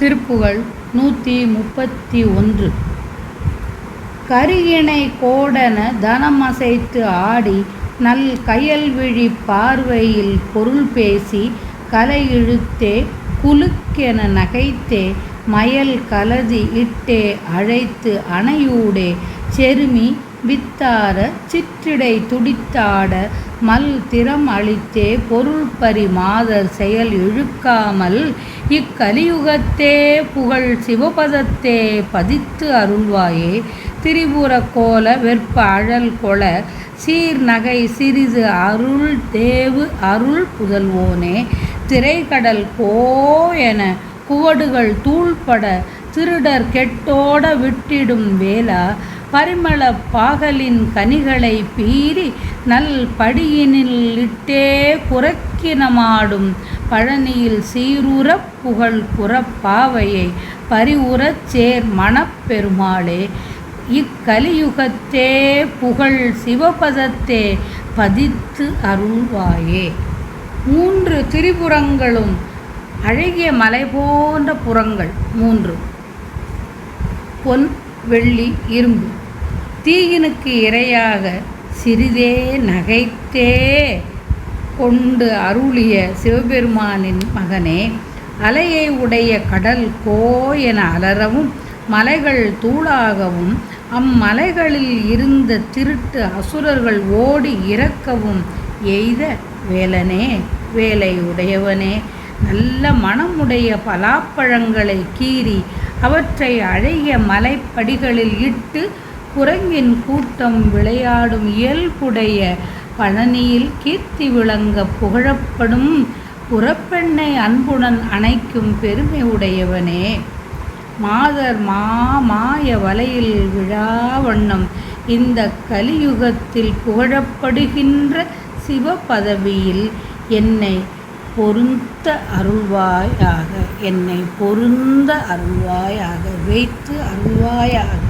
திருப்புகழ் 131. கரியணை கோடன தனமசைத்து ஆடி நல் கயல்விழி பார்வையில் பொருள் பேசி கலை இழுத்தே குலுக்கென நகைத்தே மயல் கலதி இட்டே அழைத்து அணையூடே செருமி வித்தார சிற்றிடை துடித்தாட மல் திறம் அளித்தே பொருள்பரி மாதர் செயல் இழுக்காமல் இக்கலியுகத்தே புகழ் சிவபதத்தே பதித்து அருள்வாயே. திரிபுர கோல வெற்ப அழல் கொள சீர்நகை சிறிது அருள் தேவு அருள் புதல்வோனே. திரைக்கடல் கோயென குவடுகள் தூள்பட திருடர் கெட்டோட விட்டிடும் வேளா பரிமள பாகலின் கனிகளை பீறி நல் படியினில் இட்டே புறக்கினமாடும் பழனியில் சீருறப் புகழ் புறப்பாவையை பரிவுறச் சேர் மணப்பெருமாளே. இக்கலியுகத்தே புகழ் சிவபதத்தே பதித்து அருள்வாயே. 3 திரிபுரங்களும் அழகிய மலை போன்ற புறங்கள் 3. பொன் வெள்ளி இரும்பு தீயினுக்கு இரையாக சிறிதே நகைத்தே கொண்டு அருளிய சிவபெருமானின் மகனே. அலையை உடைய கடல் கோயென அலறவும் மலைகள் தூளாகவும் அம்மலைகளில் இருந்த திருட்டு அசுரர்கள் ஓடி இறக்கவும் எய்த வேலனே. வேலை உடையவனே, நல்ல மனமுடைய பலாப்பழங்களை கீறி அவற்றை அழகிய மலைப்படிகளில் இட்டு குரங்கின் கூட்டம் விளையாடும் இயல்புடைய பழனியில் கீர்த்தி விளங்க புகழப்படும் புறப்பெண்ணை அன்புடன் அணைக்கும் பெருமை உடையவனே. மாதர் மாய வலையில் விழாவண்ணம் இந்த கலியுகத்தில் புகழப்படுகின்ற சிவபதவியில் என்னை பொருந்த அருள்வாயாக. என்னை பொருந்த அருள்வாயாக, வைத்து அருள்வாயாக.